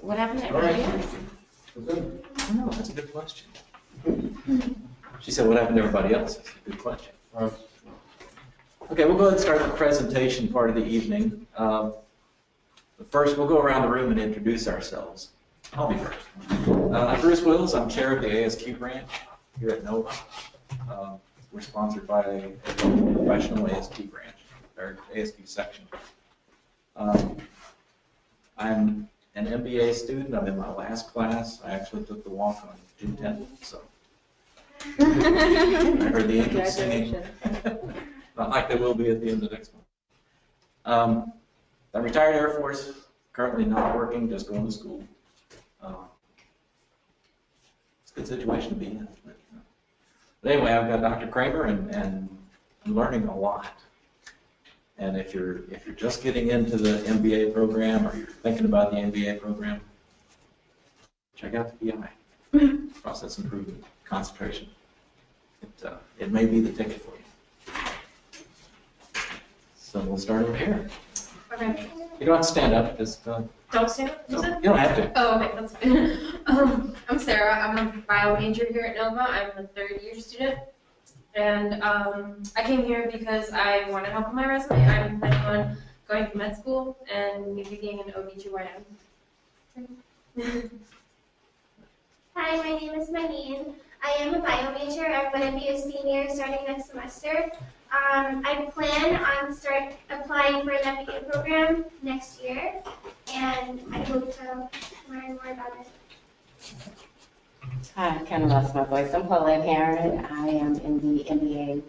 What happened to everybody else? No, that's a good question. She said, what happened to everybody else? That's a good question. Okay, we'll go ahead and start the presentation part of the evening. But first, we'll go around the room and introduce ourselves. I'll be first. I'm Bruce Wills. I'm chair of the ASQ branch here at NOVA. We're sponsored by a professional ASQ branch, or ASQ section. I'm an MBA student. I'm in my last class. I actually took the walk on June 10th, so I heard the angels singing. Not like they will be at the end of the next month. I'm retired Air Force, currently not working, just going to school. It's a good situation to be in. But anyway, I've got Dr. Kramer, and I'm learning a lot. And if you're just getting into the MBA program, or you're thinking about the MBA program, check out the PI, process improvement, concentration. It may be the ticket for you. So we'll start over here. Okay. You don't have to stand up. Just Don't stand up, you said? you don't have to. Oh, okay, that's fine. I'm Sarah. I'm a bio major here at NOVA. I'm a third-year student. And I came here because I want to help with my resume. I'm planning on going to med school and maybe being an OB/GYN. Hi, my name is Maneen. I am a bio major. I'm going to be a senior starting next semester. I plan on applying for an MBA program next year, and I hope to learn more about it. Hi, I kind of lost my voice. I'm Paulette Herron. I am in the MBA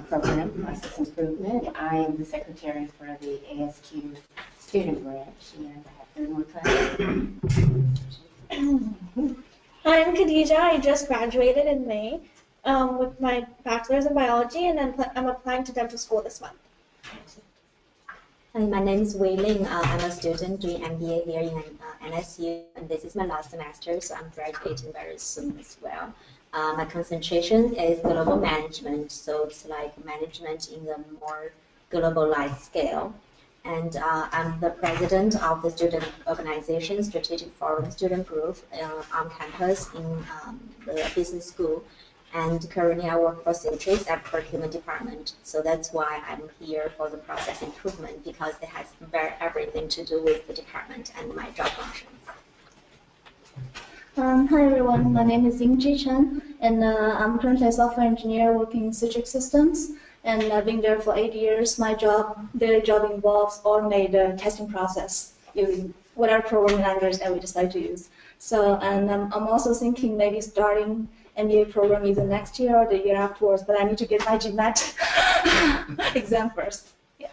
program, Process Improvement. I am the secretary for the ASQ student branch, and I have 3 more classes. I'm Khadija. I just graduated in May with my bachelor's in biology, and I'm applying to dental school this month. Hi, my name is Wei Ling. I'm a student doing MBA here in NSU, and this is my last semester, so I'm graduating very soon as well. My concentration is global management, so it's like management in the more globalized scale. And I'm the president of the student organization, Strategic Forum Student Group on campus in the business school. And currently I work for Citrix at procurement department. So that's why I'm here for the process improvement, because it has everything to do with the department and my job functions. Hi everyone, my name is Yingji Chen, and I'm currently a software engineer working in Citrix Systems. And I've been there for 8 years. My daily job involves automated testing process using whatever programming language that we decide to use. So, and I'm also thinking maybe starting MBA program either next year or the year afterwards, but I need to get my GMAT exam first. Yeah.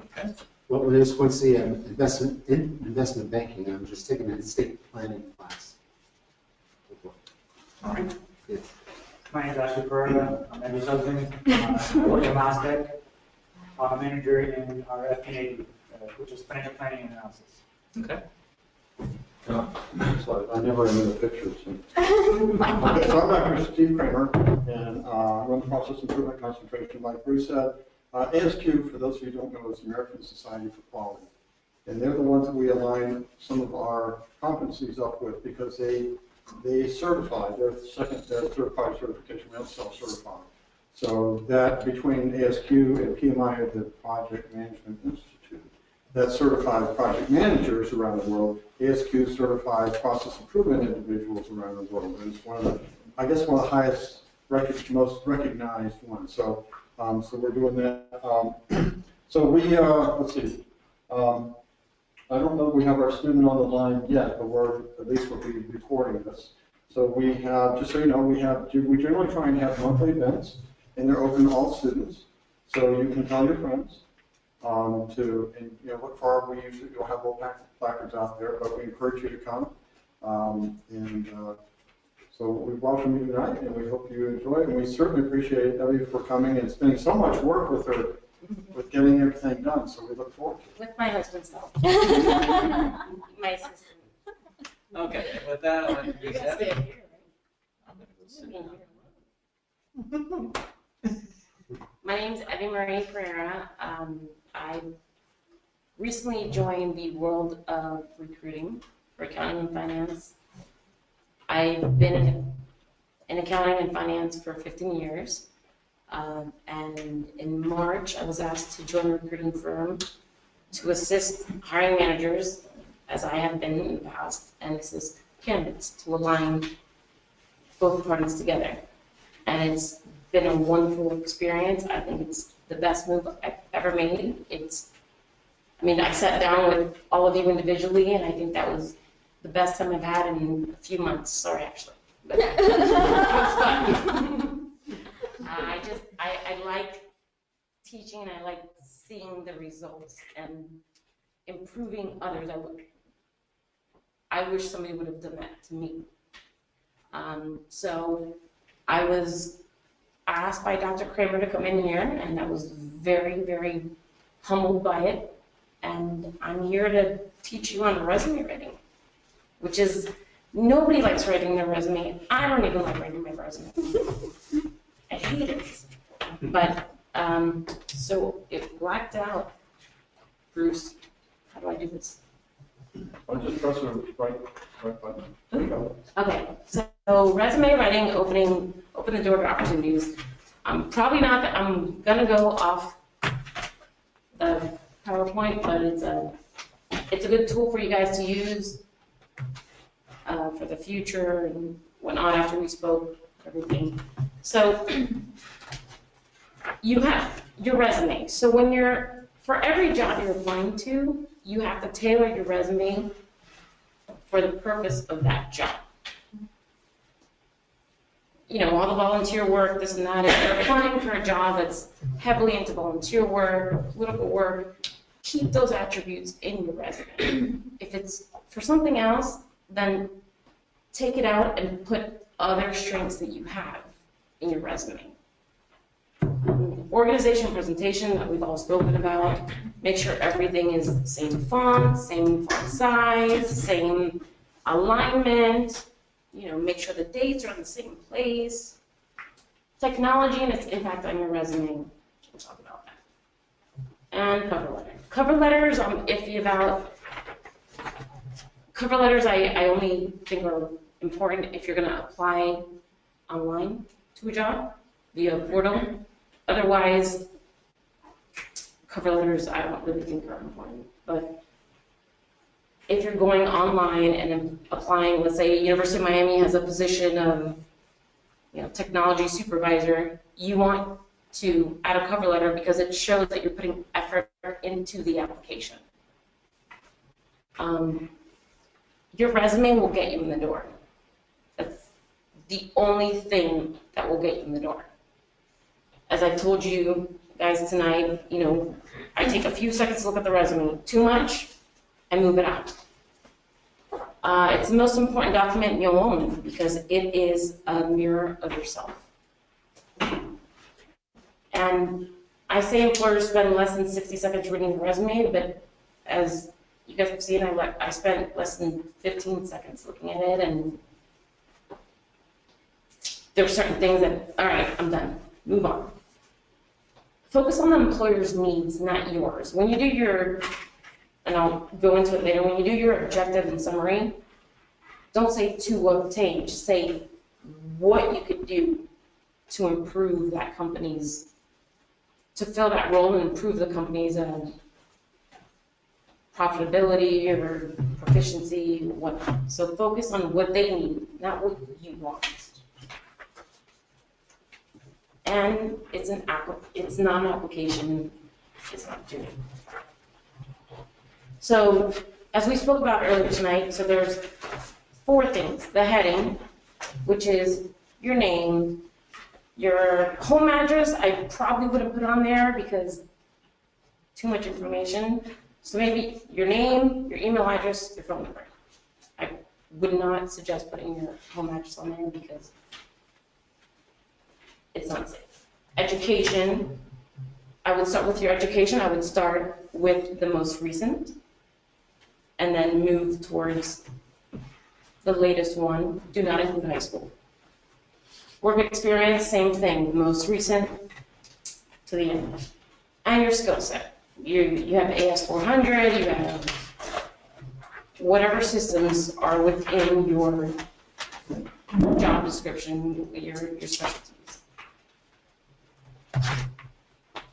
Okay. Well, my name is Quincy. I'm investment banking. I'm just taking an estate planning class. All right. Yeah. My name is Ashley Pereira. I'm Eddie's husband. I work at Mastec. I'm a manager in our FP&A, which is financial planning and analysis. Okay. So I never ended the pictures. So I'm Dr. Steve Kramer, and I run the process improvement concentration. Like Bruce said, ASQ, for those of you who don't know, is the American Society for Quality. And they're the ones that we align some of our competencies up with, because they certify, they're third-party certification, we don't self-certify. So that between ASQ and PMI, the Project Management Institute, that certifies project managers around the world. ASQ certifies process improvement individuals around the world. And it's one of the, I guess, one of the highest, most recognized ones. So, so we're doing that. So we, let's see. I don't know if we have our student on the line yet, but at least we'll be recording this. So we have, just so you know, we generally try and have monthly events, and they're open to all students. So you can tell your friends look for our, you'll have little placards out there, but we encourage you to come. So we welcome you tonight, and we hope you enjoy it. And we certainly appreciate Debbie for coming and spending so much work with her, with getting everything done. So we look forward to it. With my husband's help. My assistant. Okay. With that, I'll introduce Debbie. I'm going to go sit down. My name is Evie Marie Pereira. I recently joined the world of recruiting for accounting and finance. I've been in accounting and finance for 15 years. And in March, I was asked to join a recruiting firm to assist hiring managers, as I have been in the past, and assist candidates to align both parties together. And it's been a wonderful experience. I think it's the best move I've ever made. I sat down with all of you individually, and I think that was the best time I've had in a few months. Sorry, actually. But it was fun. I like teaching, and I like seeing the results and improving others. I wish somebody would have done that to me. So I was asked by Dr. Kramer to come in here, and I was very, very humbled by it. And I'm here to teach you on resume writing, which is, nobody likes writing their resume. I don't even like writing my resume. I hate it. But, so it blacked out. Bruce, how do I do this? I'll just press the right button. There you go. Okay, so resume writing, open the door to opportunities. Probably not that I'm gonna go off the PowerPoint, but it's a good tool for you guys to use for the future and whatnot after we spoke, everything. So you have your resume. So for every job you're applying to, you have to tailor your resume for the purpose of that job. All the volunteer work, this and that. If you're applying for a job that's heavily into volunteer work, political work, keep those attributes in your resume. If it's for something else, then take it out and put other strengths that you have in your resume. Organization, presentation that we've all spoken about. Make sure everything is the same font size, same alignment. Make sure the dates are in the same place. Technology and its impact on your resume. We'll talk about that. And cover letter. Cover letters, I'm iffy about. Cover letters, I only think are important if you're going to apply online to a job via a portal. Otherwise, cover letters I don't really think are important. But if you're going online and applying, let's say University of Miami has a position of technology supervisor, you want to add a cover letter because it shows that you're putting effort into the application. Your resume will get you in the door. That's the only thing that will get you in the door. As I told you guys tonight, I take a few seconds to look at the resume. Too much, I move it out. It's the most important document you'll own because it is a mirror of yourself. And I say employers spend less than 60 seconds reading the resume, but as you guys have seen, I spent less than 15 seconds looking at it, and there are certain things that, all right, I'm done, move on. Focus on the employer's needs, not yours. When you do your, and I'll go into it later, when you do your objective and summary, don't say to obtain, just say what you could do to improve that company's, to fill that role and improve the company's profitability or proficiency, whatnot. So focus on what they need, not what you want. And it's not an application, it's an opportunity. So as we spoke about earlier tonight, so there's 4 things. The heading, which is your name, your home address, I probably wouldn't put on there because too much information. So maybe your name, your email address, your phone number. I would not suggest putting your home address on there because it's not safe. Education, I would start with your education. I would start with the most recent and then move towards the latest one. Do not include high school. Work experience, same thing, most recent to the end. And your skill set. You have AS400, you have whatever systems are within your job description, your specialties.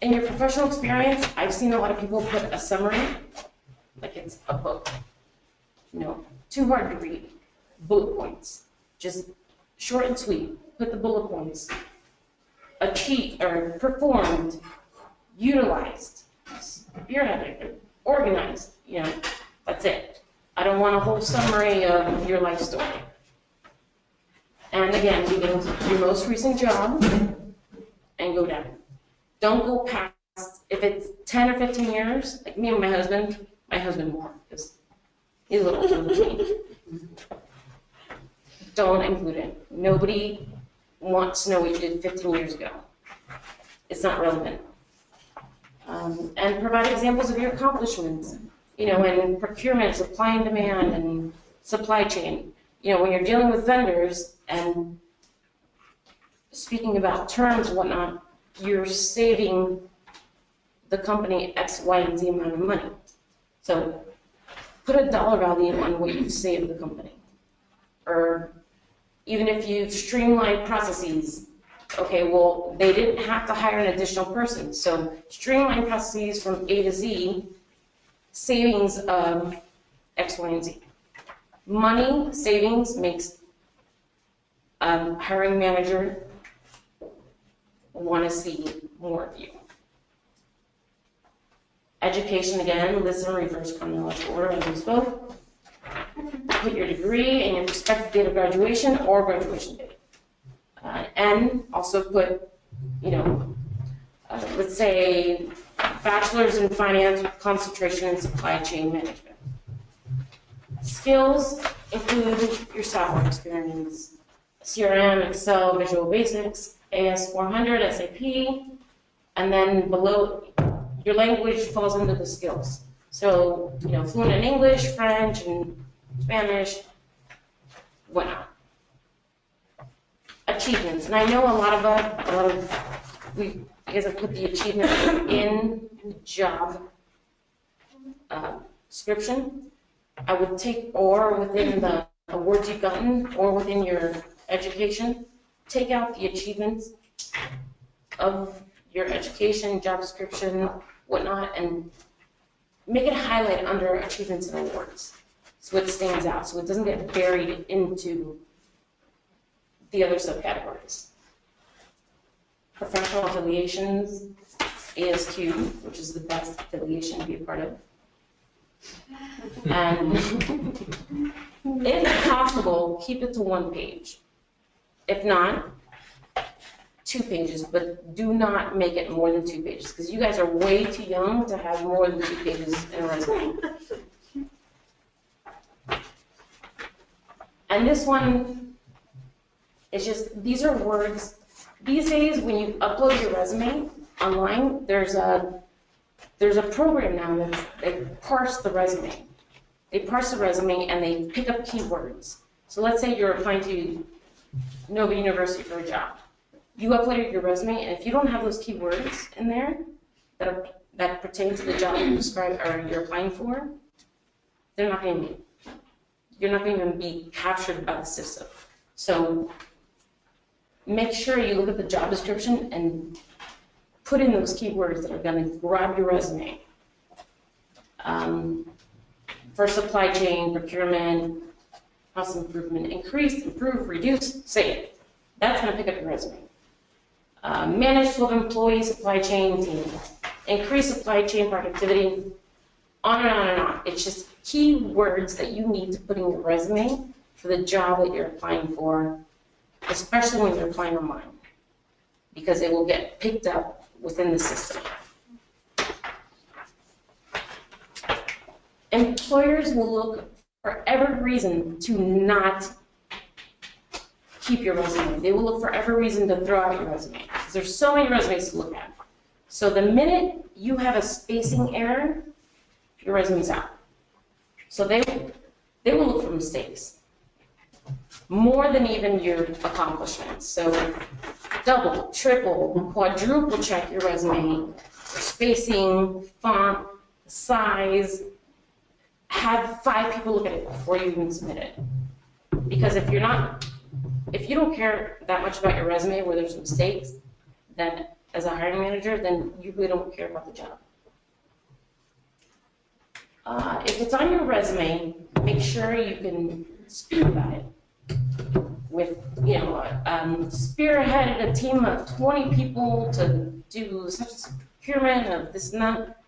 In your professional experience, I've seen a lot of people put a summary, like it's a book. Too hard to read. Bullet points. Just short and sweet. Put the bullet points. Achieved or performed, utilized, spearheaded, organized. That's it. I don't want a whole summary of your life story. And again, you get into your most recent job and go down. Don't go past, if it's 10 or 15 years, like me and my husband more, because he's a little older than me. Don't include it. Nobody wants to know what you did 15 years ago. It's not relevant. And provide examples of your accomplishments, in procurement, supply and demand, and supply chain. When you're dealing with vendors and speaking about terms and whatnot, you're saving the company X, Y, and Z amount of money. So put a dollar value on what you've saved the company. Or even if you've streamlined processes, okay, well, they didn't have to hire an additional person. So streamline processes from A to Z, savings of X, Y, and Z. Money savings makes a hiring manager want to see more of you. Education, again, listen, reverse chronological order, as we spoke. Put your degree and your expected date of graduation or graduation date. And also put, let's say, bachelor's in finance with concentration in supply chain management. Skills include your software experience, CRM, Excel, Visual Basics, AS400, SAP, and then below, your language falls into the skills. So, fluent in English, French, and Spanish, whatnot. Achievements, and I know a lot of you guys have put the achievements in the job description. I would take or within the awards you've gotten or within your education, take out the achievements of your education, job description, whatnot, and make it highlight under achievements and awards so it stands out, so it doesn't get buried into the other subcategories. Professional affiliations, ASQ, which is the best affiliation to be a part of. And if possible, keep it to 1 page. If not, 2 pages, but do not make it more than 2 pages, because you guys are way too young to have more than 2 pages in a resume. And this one is just, these are words. These days, when you upload your resume online, there's a program now that they parse the resume. They parse the resume and they pick up keywords. So let's say you're applying to Nova University for a job. You uploaded your resume, and if you don't have those keywords in there that pertain to the job you're applying for, you're not going to even be captured by the system. So make sure you look at the job description and put in those keywords that are going to grab your resume. For supply chain, procurement, cost improvement, increase, improve, reduce, say it. That's going to pick up your resume. Manage 12 employee supply chain team. Increase supply chain productivity, on and on and on. It's just keywords that you need to put in your resume for the job that you're applying for, especially when you're applying online, because it will get picked up within the system. Employers will look for every reason to not keep your resume. They will look for every reason to throw out your resume, because there's so many resumes to look at. So the minute you have a spacing error, your resume's out. So they will look for mistakes, more than even your accomplishments. So double, triple, quadruple check your resume, spacing, font, size, have 5 people look at it before you even submit it. Because if you don't care that much about your resume where there's mistakes, then as a hiring manager, then you really don't care about the job. If it's on your resume, make sure you can speak about it. With, spearheaded a team of 20 people to do such a procurement of this and that.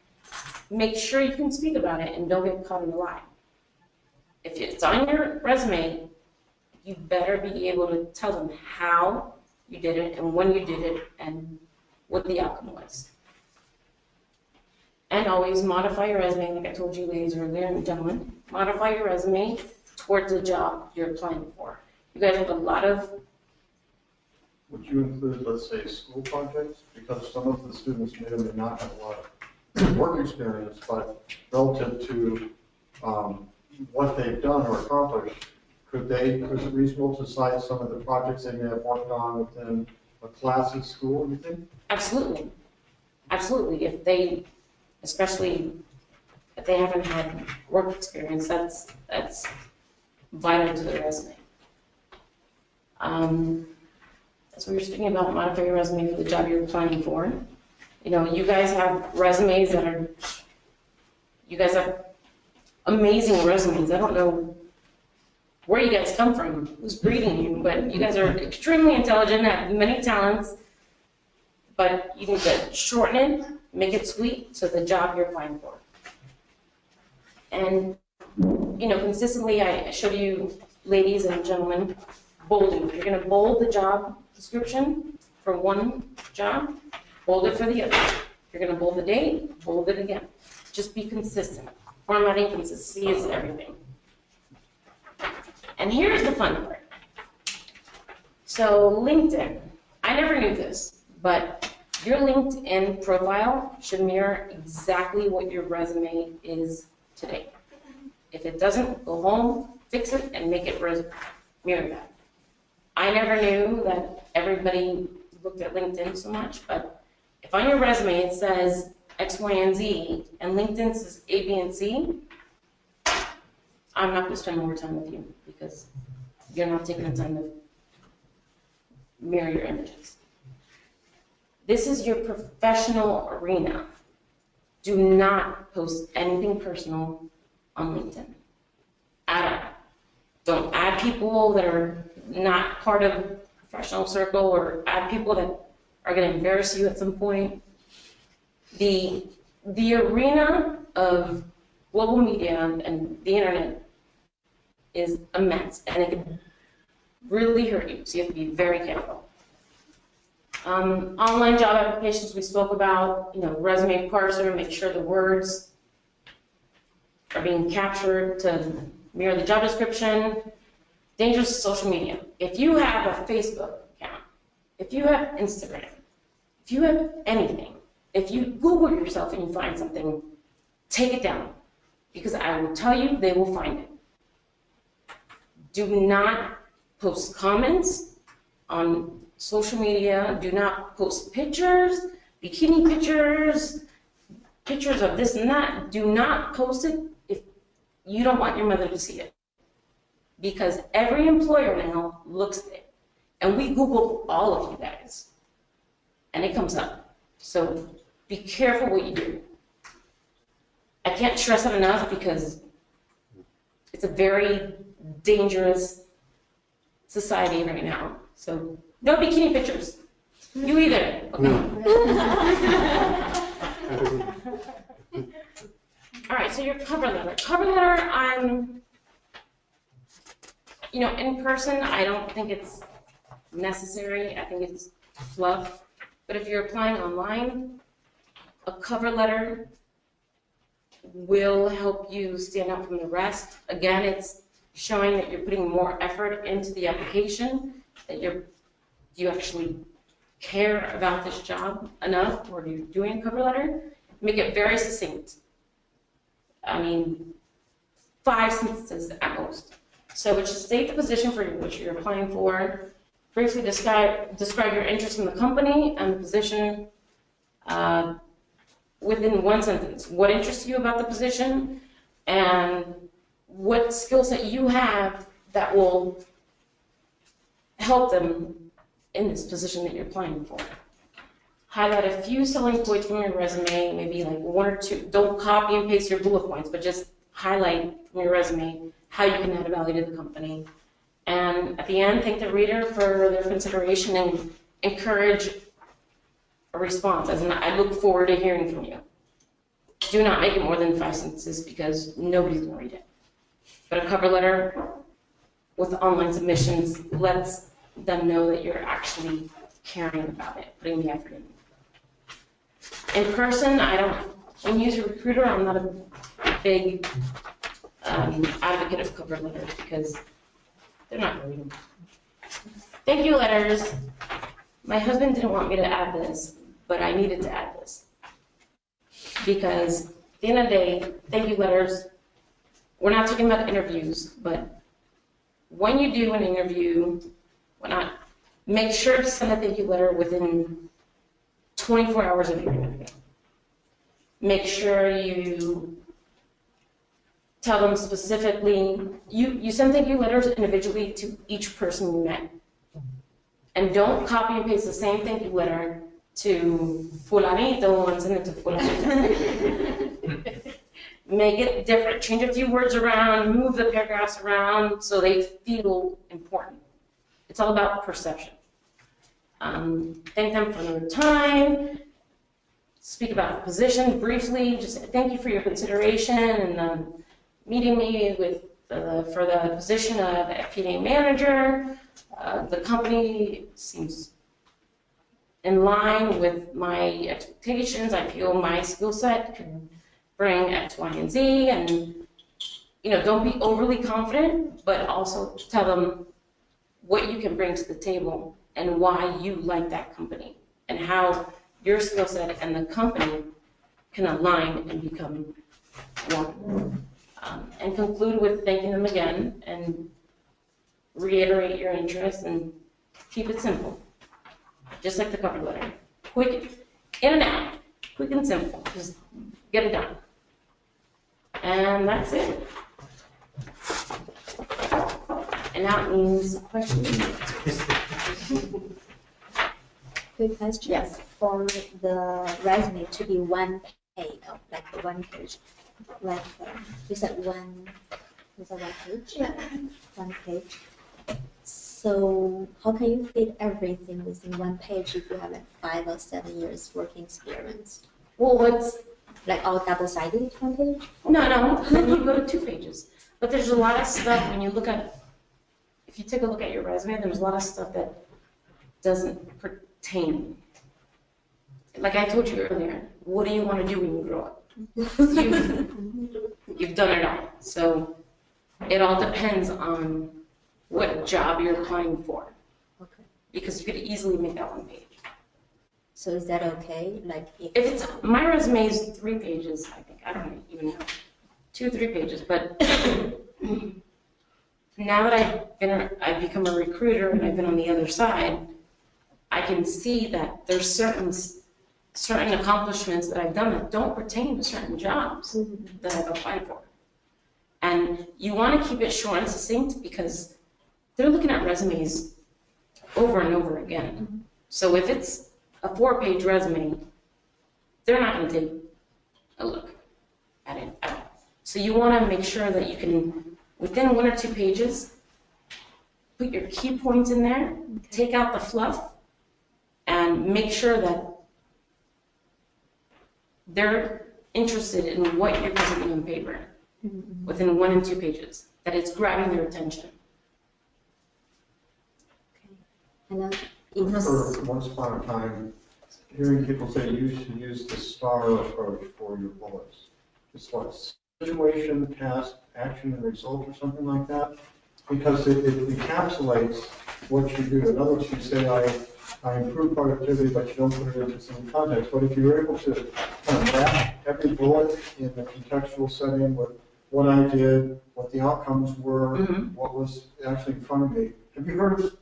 Make sure you can speak about it and don't get caught in the lie. If it's on your resume, you better be able to tell them how you did it and when you did it and what the outcome was. And always modify your resume, like I told you ladies earlier and gentlemen, modify your resume towards the job you're applying for. You guys have a lot of... Would you include, let's say, school projects? Because some of the students may or may not have a lot of work experience, but relative to what they've done or accomplished, is it reasonable to cite some of the projects they may have worked on within a class at school, you think? Absolutely. Absolutely. Especially if they haven't had work experience, that's vital to their resume. That's what you're speaking about, modify your resume for the job you're applying for. You guys have resumes you guys have amazing resumes. I don't know where you guys come from, who's breeding you, but you guys are extremely intelligent, have many talents, but you need to shorten it, make it sweet to the job you're applying for. And, consistently I show you, ladies and gentlemen, bolding. You're going to bold the job description for one job, bold it for the other. You're going to bold the date, bold it again. Just be consistent. Formatting consistency is everything. And here's the fun part. So LinkedIn, I never knew this, but your LinkedIn profile should mirror exactly what your resume is today. If it doesn't, go home, fix it, and make it mirror that. I never knew that everybody looked at LinkedIn so much, but if on your resume it says X, Y, and Z, and LinkedIn says A, B, and C, I'm not going to spend more time with you because you're not taking the time to mirror your images. This is your professional arena. Do not post anything personal on LinkedIn at all. Don't add people that are not part of the professional circle or add people that are going to embarrass you at some point. The arena of global media and the internet is immense, and it can really hurt you, so you have to be very careful. Online job applications we spoke about, resume parser, make sure the words are being captured to mirror the job description. Dangerous social media. If you have a Facebook account, if you have Instagram, if you have anything, if you Google yourself and you find something, take it down, because I will tell you they will find it. Do not post comments on social media. Do not post pictures, bikini pictures, pictures of this and that. Do not post it if you don't want your mother to see it. Because every employer now looks at it. And we Googled all of you guys. And it comes up. So be careful what you do. I can't stress it enough because it's a very dangerous society right now. So no bikini pictures. You either. All right, so your cover letter. Cover letter, in person, I don't think it's necessary. I think it's fluff. But if you're applying online, a cover letter will help you stand out from the rest. Again, it's showing that you're putting more effort into the application, that you actually care about this job enough, or you're doing a cover letter. Make it very succinct. 5 sentences at most. So it should state the position for which you're applying for, briefly describe your interest in the company and the position within one sentence. What interests you about the position? and what skill set you have that will help them in this position that you're applying for. Highlight a few selling points from your resume, maybe like one or two. Don't copy and paste your bullet points, but just highlight from your resume how you can add value to the company. And at the end, thank the reader for their consideration and encourage a response, as in, I look forward to hearing from you. Do not make it more than 5 sentences because nobody's going to read it. But a cover letter with online submissions lets them know that you're actually caring about it, putting the effort in. In person, when you use a recruiter, I'm not a big advocate of cover letters because they're not going to read them. Thank you letters. My husband didn't want me to add this, but I needed to add this. Because at the end of the day, thank you letters, we're not talking about interviews, but when you do an interview, make sure to send a thank you letter within 24 hours of your interview. Make sure you tell them specifically, you send thank you letters individually to each person you met. And don't copy and paste the same thank you letter to fulanito and send it to fulanito. Make it different. Change a few words around, move the paragraphs around so they feel important. It's all about perception. Thank them for their time. Speak about the position briefly. Just thank you for your consideration and meeting me for the position of FP&A manager. The company seems in line with my expectations. I feel my skill set can bring X, Y, and Z, and don't be overly confident, but also tell them what you can bring to the table and why you like that company and how your skill set and the company can align and become one. And conclude with thanking them again and reiterate your interest and keep it simple. Just like the cover letter. Quick, in and out. Quick and simple. Just get it done. And that's it. And that means questions. Quick question. Yes. For the resume to be one page, like one page, like you said one page? Yeah. One page. So how can you fit everything within one page if you have like 5 or 7 years working experience? Well, what's Like all double-sided one page? No, then you go to 2 pages. But there's a lot of stuff when you look at, if you take a look at your resume, there's a lot of stuff that doesn't pertain. Like I told you earlier, what do you want to do when you grow up? You've done it all. So it all depends on what job you're applying for. Okay. Because you could easily make that 1 page. So is that okay? Like If it's, my resume is 3 pages, I think. I don't even know. 2 or 3 pages. But now that I've become a recruiter and I've been on the other side, I can see that there's certain accomplishments that I've done that don't pertain to certain jobs that I've applied for. And you want to keep it short and succinct because they're looking at resumes over and over again. So if it's a 4-page resume, they're not going to take a look at it at all. So you want to make sure that you can, within 1 or 2 pages, put your key points in there, take out the fluff, and make sure that they're interested in what you're presenting on paper within 1 and 2 pages, that it's grabbing their attention. And I remember once upon a time hearing people say you should use the STAR approach for your bullets. It's what, situation, task, action, and result, or something like that? Because it encapsulates what you do. In other words, you say, I improve productivity, but you don't put it into some context. But if you're able to kind of wrap every bullet in a contextual setting with what I did, what the outcomes were, what was actually in front of me. Have you heard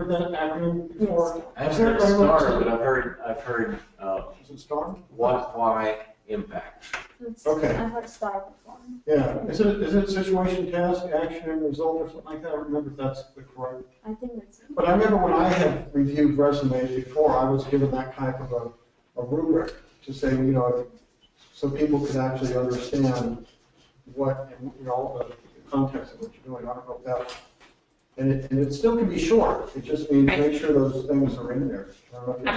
that acronym before? I haven't heard STAR, but I've heard Is it STAR? what, why, impact. Okay. I heard STAR before. Yeah, is it situation, task, action, and result, or something like that? I don't remember if that's the correct. I think that's it. But I remember when I had reviewed resumes before, I was given that kind of a rubric to say, so people could actually understand what, the context of what you're doing. I don't know if that, and it still can be short. It just means make sure those things are in there. I don't know if you-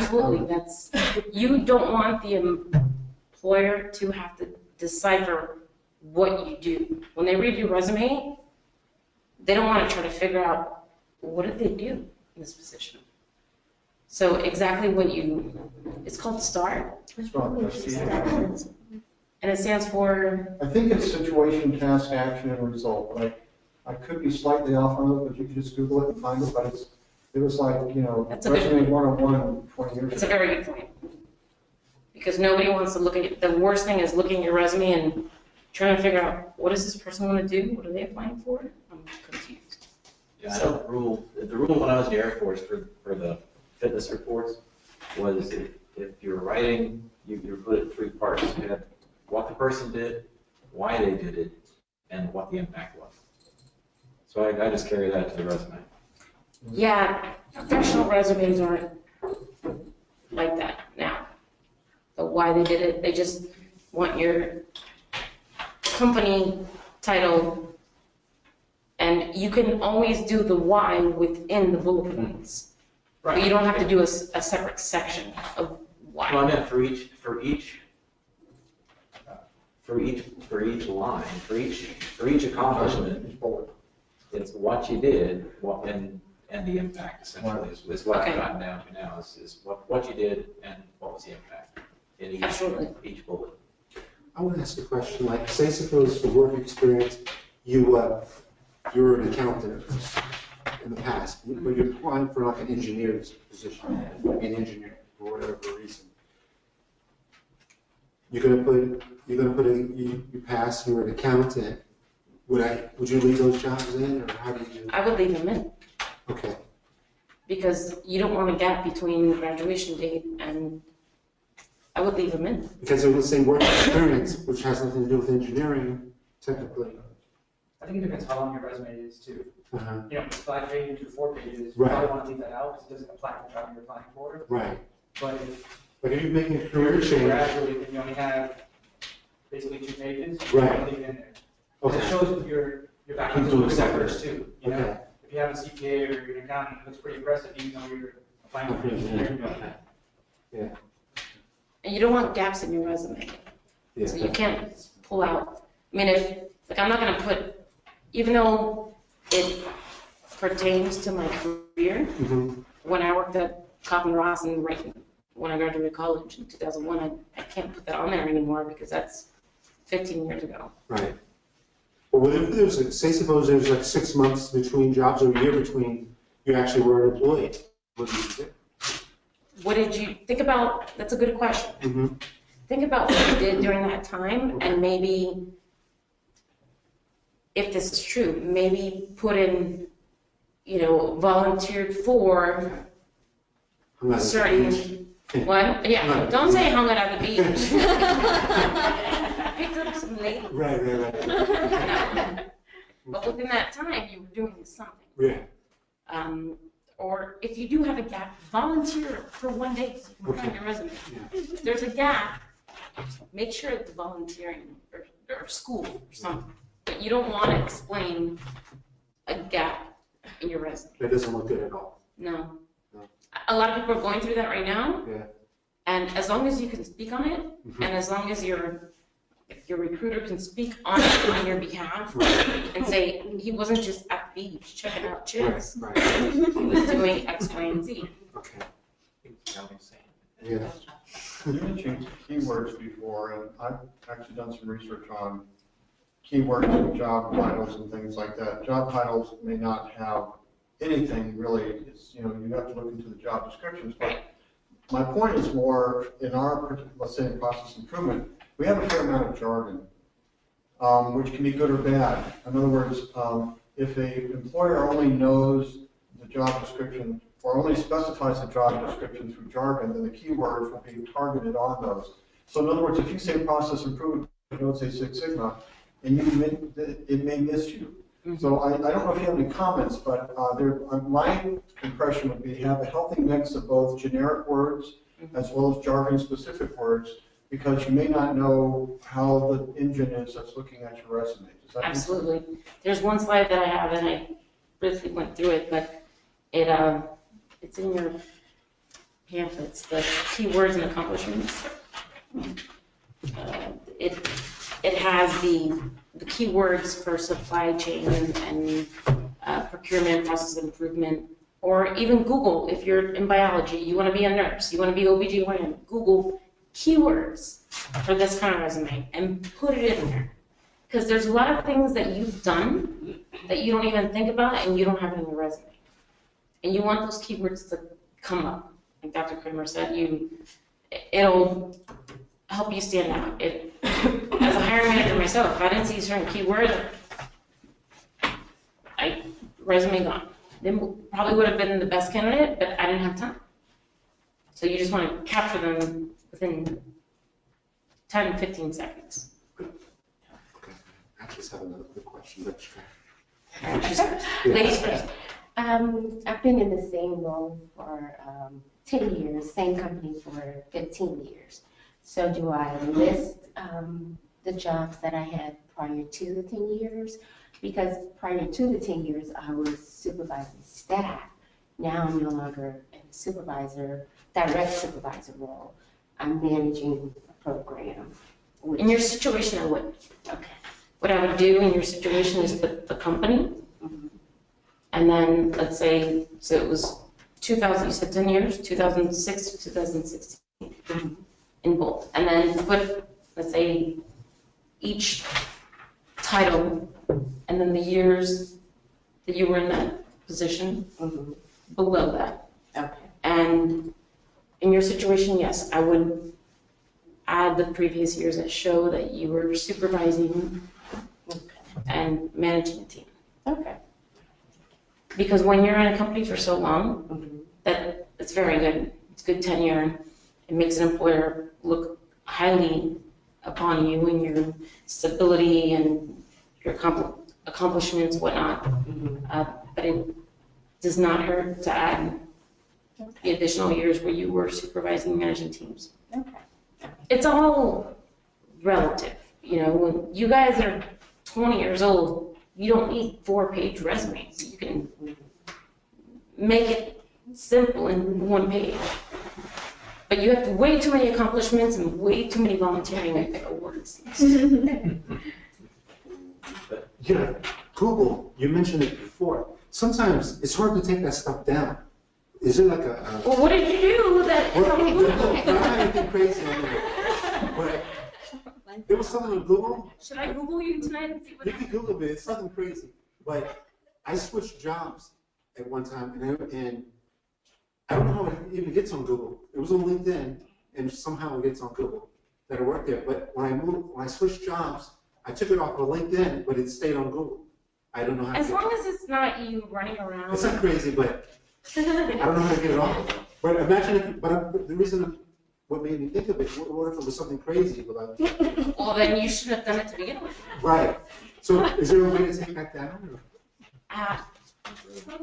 Absolutely, you don't want the employer to have to decipher what you do. When they read your resume, they don't want to try to figure out what did they do in this position. So exactly what it's called STAR, and it stands for? I think it's situation, task, action, and result. But I could be slightly off on it, but you can just Google it and find it. But it was like, That's a good resume 101 20 years It's a ago. very good point. Because nobody wants to look at it. The worst thing is looking at your resume and trying to figure out, what does this person want to do? What are they applying for? I'm confused. Yeah, I know the rule when I was in the Air Force for the fitness reports was if you're writing, you put it in 3 parts. You had what the person did, why they did it, and what the impact was. So I just carry that to the resume. Yeah, professional resumes aren't like that now. But why they did it, they just want your company title, and you can always do the why within the bullet points. But you don't have to do a separate section of why. Well, I meant for each line, for each accomplishment, it's what you did, and the impact essentially is what I've gotten down to now is what you did and what was the impact in each bullet. I want to ask a question, like, say suppose for work experience, you were an accountant in the past, but you're applying for like an engineer's position, maybe an engineer for whatever reason. You're gonna put you pass, you're an accountant. Would you leave those jobs in, or how do you? I would leave them in. Okay. Because you don't want a gap between the graduation date and I would leave them in. Because it would say work experience, which has nothing to do with engineering, technically. I think it depends how long your resume is too. Uh-huh. It's 5 pages to 4 pages. Right. You probably want to leave that out because it doesn't apply to the job you're applying for. Right. But if But if you're making a you're career change, gradually, then you only have basically 2 pages. Right. You leave it in there. okay. It shows your background Keep doing is separate. first too. Okay. If you have a CPA or you're an accountant, it looks pretty impressive, even though you're applying for engineering. Yeah. And you don't want gaps in your resume. Yeah. So you can't pull out. I mean, I'm not going to put, even though it pertains to my career, Mm-hmm. when I worked at Kaufman Ross and when I graduated college in 2001, I can't put that on there anymore because that's 15 years ago. Right. Well, if there's, say suppose there's like 6 months between jobs or a year between you actually were an employee, what do you do? What did you think about? That's a good question. Mm-hmm. Think about what you did during that time, and maybe, if this is true, maybe put in, volunteered for certain, what? Yeah, don't say hung out at the beach. Picked up some ladies. Right. No. But within that time, you were doing something. Yeah. Or if you do have a gap, volunteer for 1 day so you can find your resume. Yeah. If there's a gap, make sure it's volunteering or school or something. But you don't want to explain a gap in your resume. That doesn't look good at all. No. No. A lot of people are going through that right now. Yeah. And as long as you can speak on it, Mm-hmm. and as long as if your recruiter can speak on it on your behalf and say, he wasn't just at the beach checking out chicks, Right. he was doing X, Y, and Z. Okay. You Yeah. mentioned keywords before, and I've actually done some research on keywords and job titles and things like that. Job titles may not have anything really, it's, you have to look into the job descriptions, but my point is more in our, let's say in process improvement, we have a fair amount of jargon, which can be good or bad. In other words, if an employer only knows the job description or only specifies the job description through jargon, then the keywords will be targeted on those. So in other words, if you say process improvement know it's a Six Sigma, and it may miss you. So I don't know if you have any comments, but my impression would be have a healthy mix of both generic words as well as jargon-specific words, because you may not know how the engine is that's looking at your resume. Does that make sense? Absolutely. There's one slide that I have, and I briefly went through it, but it's in your pamphlets, the keywords and accomplishments. It has the keywords for supply chain and procurement, process improvement, or even Google. If you're in biology, you want to be a nurse, you want to be OBGYN, Google keywords for this kind of resume and put it in there. Because there's a lot of things that you've done that you don't even think about and you don't have it in your resume. And you want those keywords to come up. Like Dr. Kramer said, it'll help you stand out. As a hiring manager myself, if I didn't see certain keywords, resume gone. Then probably would have been the best candidate, but I didn't have time. So you just want to capture them within 10, 15 seconds. Okay. I just have another quick question. Ladies first. I've been in the same role for 10 years, same company for 15 years. So do I list the jobs that I had prior to the 10 years? Because prior to the 10 years, I was supervising staff. Now I'm no longer in the direct supervisor role. I'm managing a program. In your situation, I would. Okay. What I would do in your situation is put the company, and then let's say, so it was 2000, you said 10 years, 2006 to 2016, in bold. And then put, let's say, each title, and then the years that you were in that position below that. Okay. And in your situation, yes, I would add the previous years that show that you were supervising and managing a team. Okay. Because when you're in a company for so long, that it's very good. It's good tenure. It makes an employer look highly upon you and your stability and your accomplishments, whatnot. But it does not hurt to add the additional years where you were supervising and managing teams. Okay. It's all relative. You know, when you guys are 20 years old, you don't need 4-page resumes. You can make it simple in 1 page. But you have way too many accomplishments and way too many volunteering awards. Yeah, Google, you mentioned it before. Sometimes it's hard to take that stuff down. Is it like a... Well, what did you do that? Well, I don't have anything crazy on there. But there was something with Google. Should I Google you tonight and see what You can Google it. It's nothing crazy. But I switched jobs at one time, and I don't know how it even gets on Google. It was on LinkedIn, and somehow it gets on Google that I worked there. But when I switched jobs, I took it off of LinkedIn, but it stayed on Google. I don't know how. As long as it's not you running around. It's not crazy, but I don't know how to get it off. But imagine if. But the reason, what made me think of it, what if it was something crazy? Well, then you should have done it to begin with. Right. So, is there a way to take that down?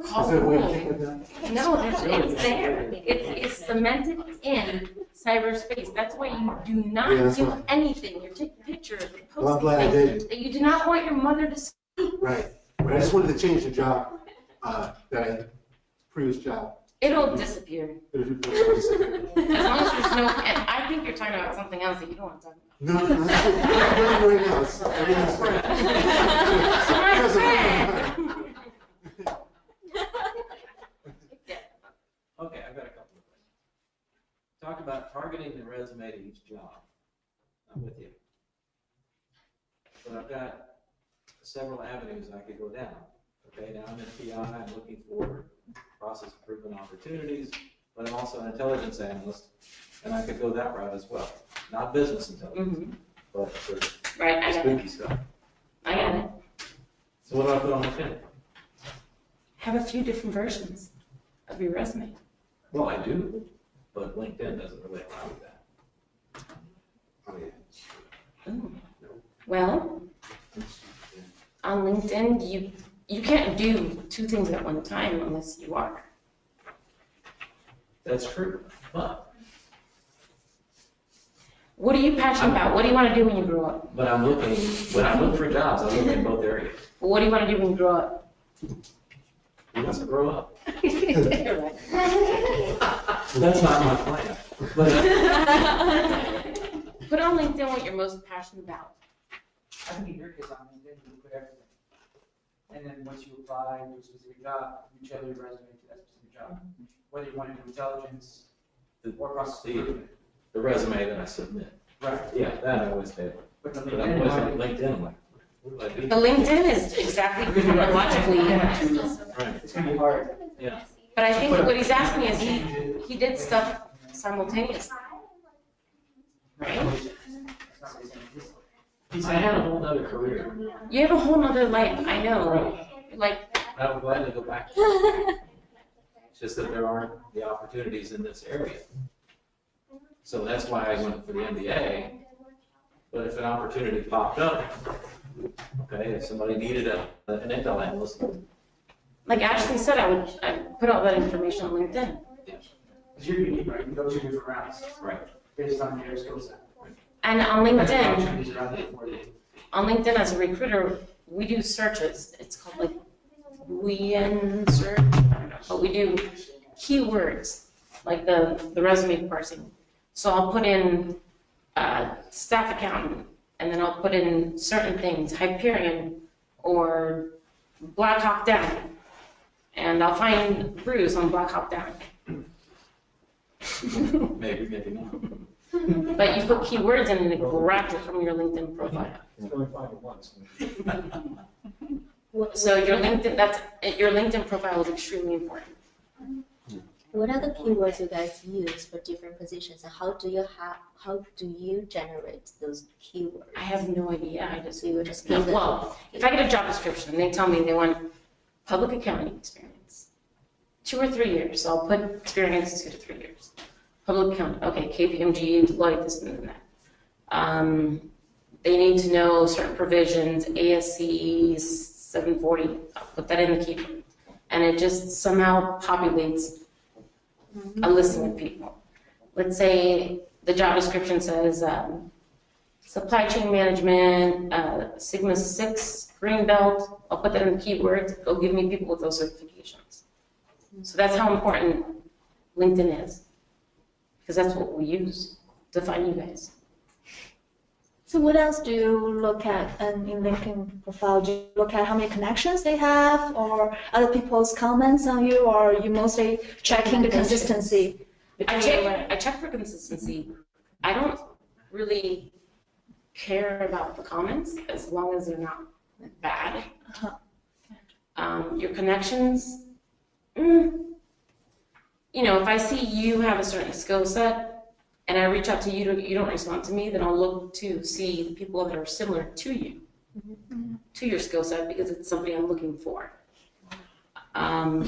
Call Is there a way to Google. take that down? No, it's there. It's cemented in cyberspace. That's why you do not Yeah, that's do right. anything. You're taking pictures, you're Well, I'm posting glad I things did. that you do not want your mother to see. Right. But I just wanted to change the job, previous job. It'll disappear. No, As long as there's no, and I think you're talking about something else that you don't want to talk about. no, not right now. Everything's fine. So my friend. Okay, I've got a couple of questions. Talk about targeting the resume to each job. I'm with you. But I've got several avenues I could go down. Okay, now I'm in PI, I'm looking for process improvement opportunities, but I'm also an intelligence analyst, and I could go that route as well. Not business intelligence, but sort of Right, I got spooky it. stuff. I got it. So what do I put on LinkedIn? Have a few different versions of your resume. Well, I do, but LinkedIn doesn't really allow me that. Oh, yeah. Ooh. No. Well, on LinkedIn, you can't do two things at one time unless you are. That's true, but What are you passionate about? What do you want to do when you grow up? when I look for jobs, I look in both areas. What do you want to do when you grow up? Who wants to grow up? You're right. That's not my plan. But, Put on LinkedIn what you're most passionate about. I think in your case, on LinkedIn, you put everything. And then once you apply to a specific job, you tailor your resume to that specific job. Whether you want to do intelligence or process improvement. the resume that I submit. Right. Yeah, that I always did. But the But I'm looking at LinkedIn, LinkedIn, I'm like, what do I do? The LinkedIn is exactly chronologically. Right, it's going to be hard. yeah. But I think what he's asking is he did stuff simultaneously. Right? I had a whole nother career. You have a whole nother life, I know. Like, I would gladly go back to it. It's just that there aren't the opportunities in this area. So that's why I went for the MBA. But if an opportunity popped up, okay, if somebody needed an Intel analyst, like Ashley said, I'd put all that information on LinkedIn. Because you're unique, right? You go two different routes right. based on your skill set. And on That's LinkedIn, opportunities around there for you. on LinkedIn as a recruiter, we do searches. It's called like Boolean search, but we do keywords, like the resume parsing. So I'll put in staff accountant, and then I'll put in certain things, Hyperion or Black Hawk Down, and I'll find Bruce on Black Hawk Down. Maybe not. But you put keywords in and it grabs it from your LinkedIn profile. It's only 5 at once. So your LinkedIn profile is extremely important. What are the keywords you guys use for different positions, and how do you generate those keywords? I have no idea. I just So you just no, give it. well, if I get a job description and they tell me they want public accounting experience, 2 or 3 years, so I'll put experience 2 to 3 years. Public accounting, okay, KPMG, Deloitte, this and that. They need to know certain provisions, ASC 740. I'll put that in the keyword, and it just somehow populates a listing of people. Let's say the job description says supply chain management, Sigma 6, green belt. I'll put that in the keywords. It'll give me people with those certifications. So that's how important LinkedIn is, because that's what we use to find you guys. So what else do you look at in LinkedIn profile? Do you look at how many connections they have, or other people's comments on you, or are you mostly checking the consistency? I check for consistency. I don't really care about the comments as long as they're not bad. Your connections, you know, if I see you have a certain skill set and I reach out to you, you don't respond to me, then I'll look to see the people that are similar to you, to your skill set, because it's somebody I'm looking for. And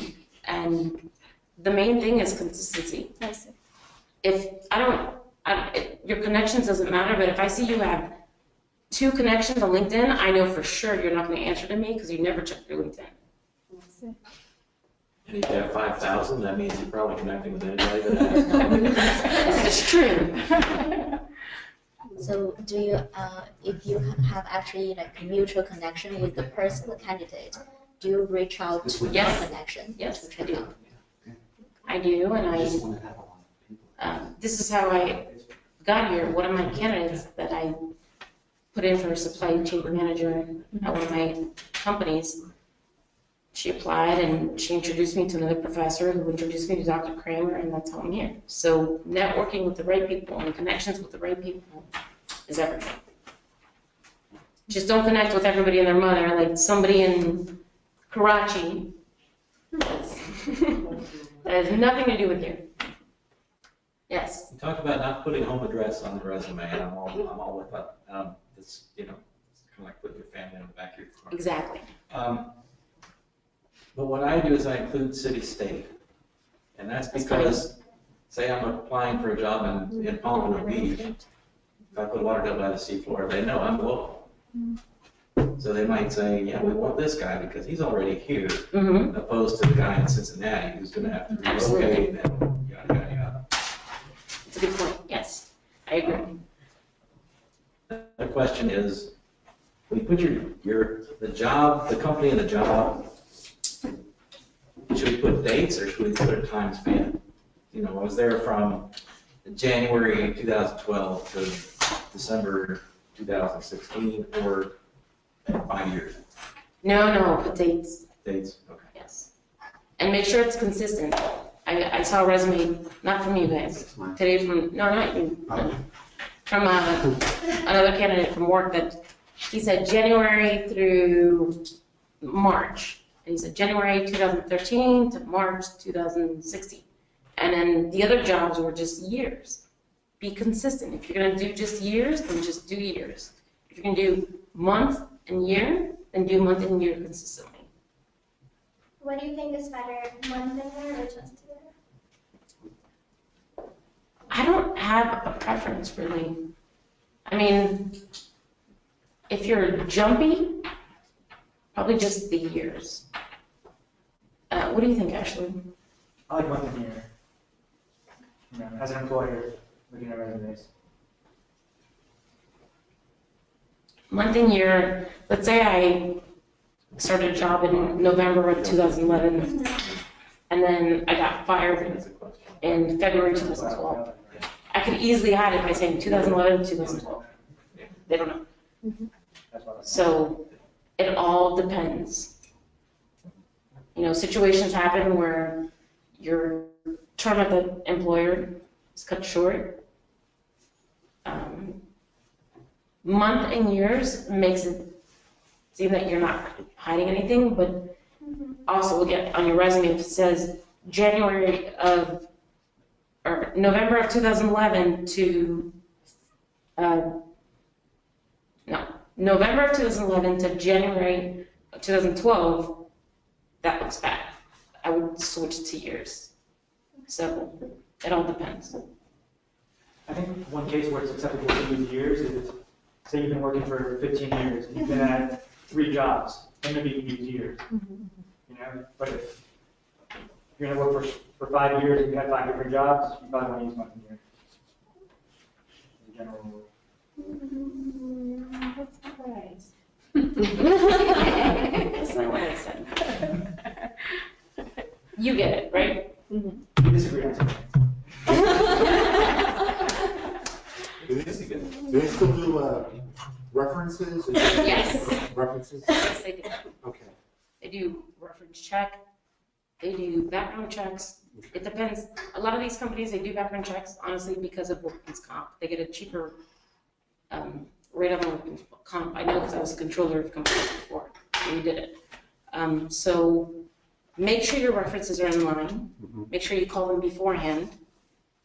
the main thing is consistency. If your connections doesn't matter, but if I see you have 2 connections on LinkedIn, I know for sure you're not going to answer to me because you never checked your LinkedIn. And if you have 5,000, that means you're probably connecting with anybody that has. This is true. So do you, if you have actually like a mutual connection with the person, the candidate, do you reach out to Yes. that connection? Yes, to I do. check out? I do, and this is how I got here. One of my candidates that I put in for a supply chain manager at one of my companies, she applied and she introduced me to another professor who introduced me to Dr. Kramer, and that's how I'm here. So networking with the right people and connections with the right people is everything. Just don't connect with everybody and their mother, like somebody in Karachi. That has nothing to do with you. Yes. You talked about not putting home address on the resume, and I'm all with that. It's, you know, it's kind of like putting your family in the back of your car. Exactly. But what I do is I include city, state. And that's because, say I'm applying for a job in Pompano Beach, if I put Lauderdale by the seafloor, they know I'm local. So they might say, yeah, we want this guy because he's already here, Mm-hmm. opposed to the guy in Cincinnati who's going to have to relocate and yada, yada, yada. It's a good point. Yes, I agree. The question is, we put the job, the company and the job, should we put dates or should we put a time span? You know, I was there from January 2012 to December 2016, or 5 years? No, put dates. Dates, okay. Yes. And make sure it's consistent. I saw a resume, not from you guys, today from, no, not you, from another candidate from work that he said January through March. And he said January 2013 to March 2016. And then the other jobs were just years. Be consistent. If you're going to do just years, then just do years. If you're going to do month and year, then do month and year consistently. What do you think is better, month and year or just year? I don't have a preference really. I mean, if you're jumpy, probably just the years. What do you think, Ashley? I like month and year. You know, as an employer, looking at resumes. Month and year, let's say I started a job in November of 2011, and then I got fired in February 2012. I could easily hide it by saying 2011, 2012. They don't know. So it all depends. You know, situations happen where your term at the employer is cut short. Month and years makes it seem that you're not hiding anything, but also again on your resume if it says November of 2011 to November of 2011 to January of 2012, that looks bad. I would switch to years. So it all depends. I think one case where it's acceptable to use years is, say you've been working for 15 years and you've been at 3 jobs, then maybe you can use years. You know, but if you're going to work for 5 years and you have 5 different jobs, you probably want to use month and year. As a general rule. That's not right. That's not what I said. You get it, right? We disagree on something. Do they still do references? Yes. References? Yes, they do. Okay. They do reference check. They do background checks. It depends. A lot of these companies, they do background checks, honestly, because of workers' comp. They get a cheaper rate on workers' comp. I know because I was a controller of companies before, and we did it. So make sure your references are in line. Make sure you call them beforehand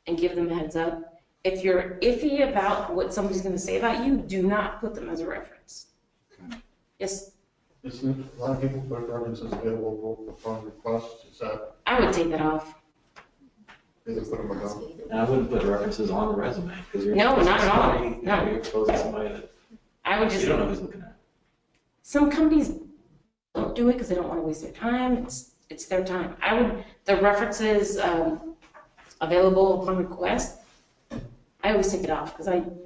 and give them a heads up. If you're iffy about what somebody's going to say about you, do not put them as a reference. Yes? Isn't a lot of people put references available upon request? Is that, I would take that off. they put them down? And I wouldn't put references on a resume because you're No, not at all. somebody, No. you're exposing somebody that I would you just, don't know who's looking at. some companies don't do it because they don't want to waste their time. It's their time. The references available upon request, I always take it off because And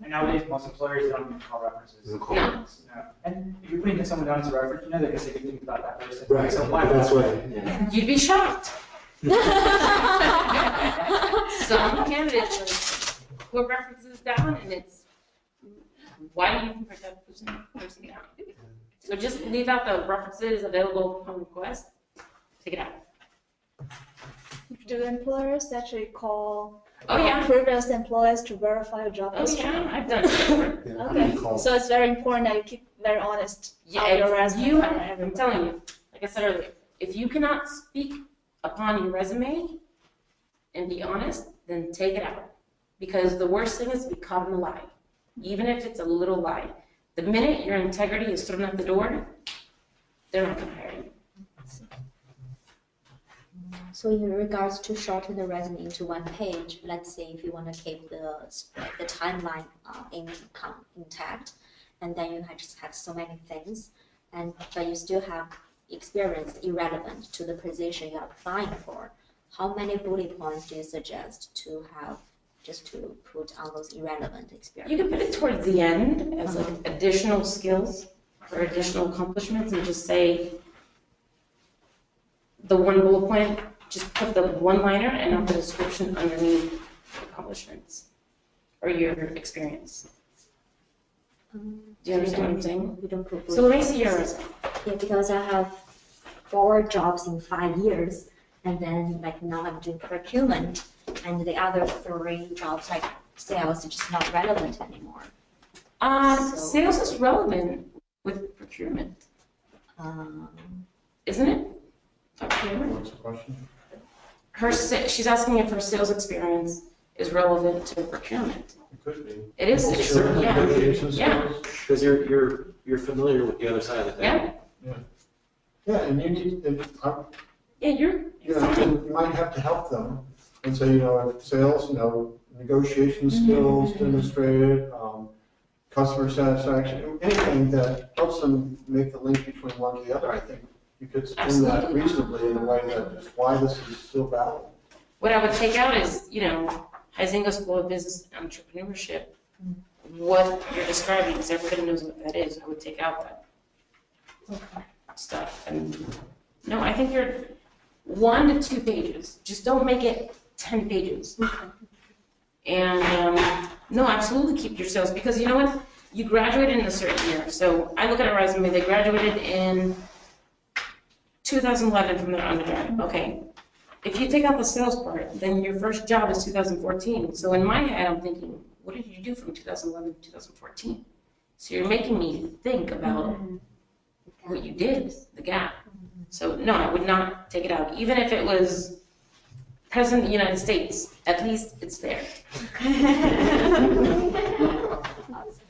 nowadays, most employers don't even call references. No. No. And if you're putting someone down as a reference, you know they're going to say good things about that person. Right, So why that's would- right. Yeah. you'd be shocked. Some candidates put references down and it's, why do you even put that person down? So just leave out the references available upon request. Take it out. Do employers actually call Oh, yeah. previous employees to verify a job Oh, history? yeah, I've done it. Yeah, Okay, call. so it's very important that you keep very honest Yeah, on your it's- resume. you, for I'm everyone. telling you, like I said earlier, if you cannot speak upon your resume and be honest, then take it out. Because the worst thing is to be caught in a lie, even if it's a little lie. The minute your integrity is thrown out the door, they're not going to hire you. So in regards to shorten the resume into one page, let's say if you want to keep the timeline intact, and then you just have so many things, but you still have experience irrelevant to the position you're applying for. How many bullet points do you suggest to have just to put on those irrelevant experience? You can put it towards the end as like additional skills or additional accomplishments and just say the one bullet point, just put the one-liner and not the description underneath accomplishments or your experience. Do you understand what I'm saying? We don't put So let me see your resume. Yeah, because I have 4 jobs in 5 years, and then like now I'm doing procurement, and the other 3 jobs like sales are just not relevant anymore. Sales is relevant with procurement, isn't it? Procurement. What's the question? She's asking if her sales experience is relevant to procurement. It could be. It is. It It's, certainly yeah. Negotiation Yeah. skills. Because you're familiar with the other side of the table. Yeah. Yeah, and you need, Yeah, you're fine. you might have to help them and say, if sales, negotiation skills demonstrated, customer satisfaction, anything that helps them make the link between one to the other, I think you could spin that Absolutely. reasonably in a way that is why this is still valid. What I would take out is, Huizenga School of Business and Entrepreneurship. What you're describing, because everybody knows what that is. I would take out that stuff. And no, I think you're 1 to 2 pages. Just don't make it 10 pages. And no, absolutely keep your sales, because you know what? You graduated in a certain year. So I look at a resume. They graduated in 2011 from their undergrad. Okay. If you take out the sales part, then your first job is 2014. So in my head, I'm thinking, what did you do from 2011 to 2014? So you're making me think about what you did, the gap. So no, I would not take it out. Even if it was President of the United States, at least it's there.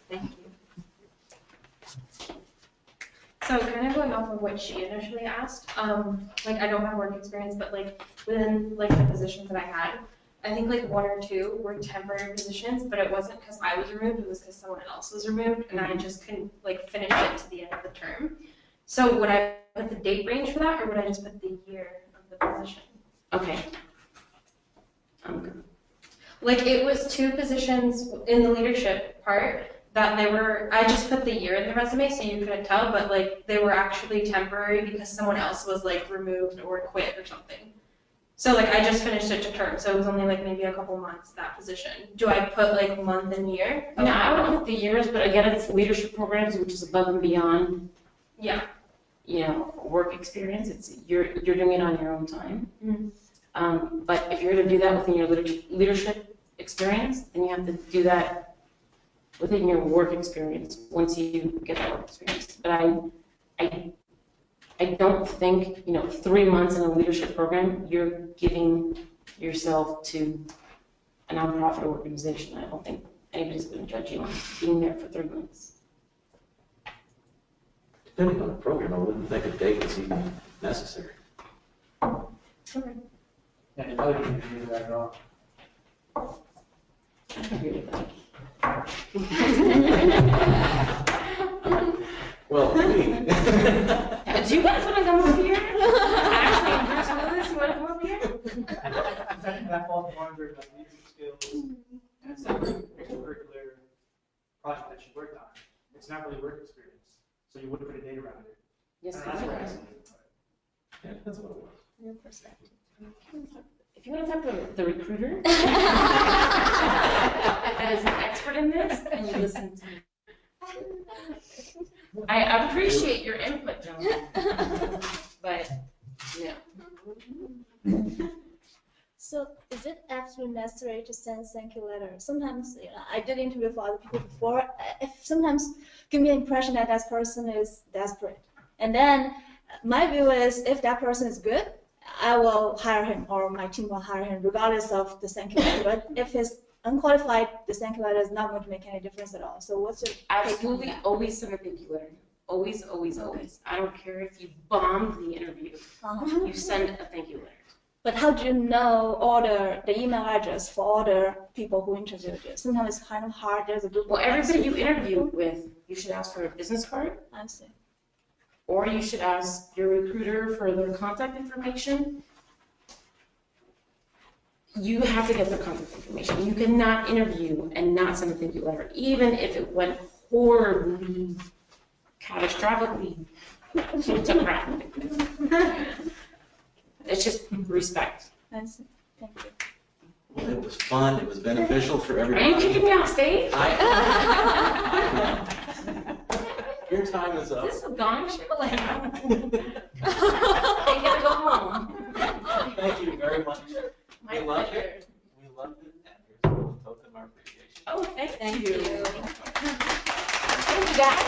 Thank you. So kind of going off of what she initially asked, I don't have work experience, but within the positions that I had, I think 1 or 2 were temporary positions, but it wasn't because I was removed, it was because someone else was removed, and I just couldn't finish it to the end of the term. So would I put the date range for that, or would I just put the year of the position? Okay. I'm good. It was 2 positions in the leadership part that I just put the year in the resume so you couldn't tell, but they were actually temporary because someone else was removed or quit or something. So I just finished it to term, so it was only maybe a couple months, that position. Do I put month and year? No, I would put the years, but again, it's leadership programs, which is above and beyond, Yeah. Work experience. You're doing it on your own time. Mm-hmm. But if you're going to do that within your leadership experience, then you have to do that within your work experience once you get that work experience. But I don't think 3 months in a leadership program, you're giving yourself to a nonprofit organization. I don't think anybody's going to judge you on being there for 3 months. Depending on the program, I wouldn't think a date is even necessary. Okay. And another thing to do that off. I agree with that. Well, Do you guys want to come up here? Actually, in Bruce Willis, you want to come up here? I think that falls under leadership skills and some extracurricular project that you worked on. It's not really work experience, so you wouldn't put a date around it. Yes, And that's that's what I right. said. yeah, that's what it was. New perspective. If you want to talk to the recruiter that is an expert in this, and you listen to me. I appreciate your input, gentlemen, but no. So is it absolutely necessary to send thank you letter? Sometimes I did interview for other people before. If sometimes give me the impression that that person is desperate. And then my view is if that person is good, I will hire him or my team will hire him regardless of the thank you letter. But if he's unqualified, the thank you letter is not going to make any difference at all. So what's your take on Absolutely, that? always send a thank you letter. Always, always, always. I don't care if you bombed the interview. Uh-huh. You send a thank you letter. But how do you know all the email address for all the people who interviewed you? Sometimes it's kind of hard. There's a group Well, of everybody us. you interview with, you should ask for a business card, I see. or you should ask your recruiter for their contact information. You have to get their contact information. You cannot interview and not send a thank you letter, even if it went horribly, catastrophically to crap. It's just respect. I see. Thank you. Well, it was fun, it was beneficial for Are you everybody. kicking me off stage? Your time is up. This is a gong show. Like, I gotta go home. Thank you very much. My We loved pleasure. it. We loved it, and here's a little token of our appreciation. Oh, thank Thank you. you. Thank you, guys.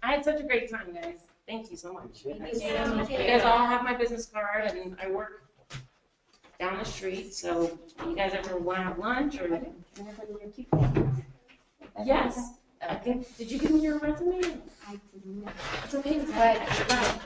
I had such a great time, guys. Thank you so much. You guys all have my business card, and I work down the street, so if you guys ever want to have lunch or... Yes. I think, did you give me your resume? I did not. It's okay, but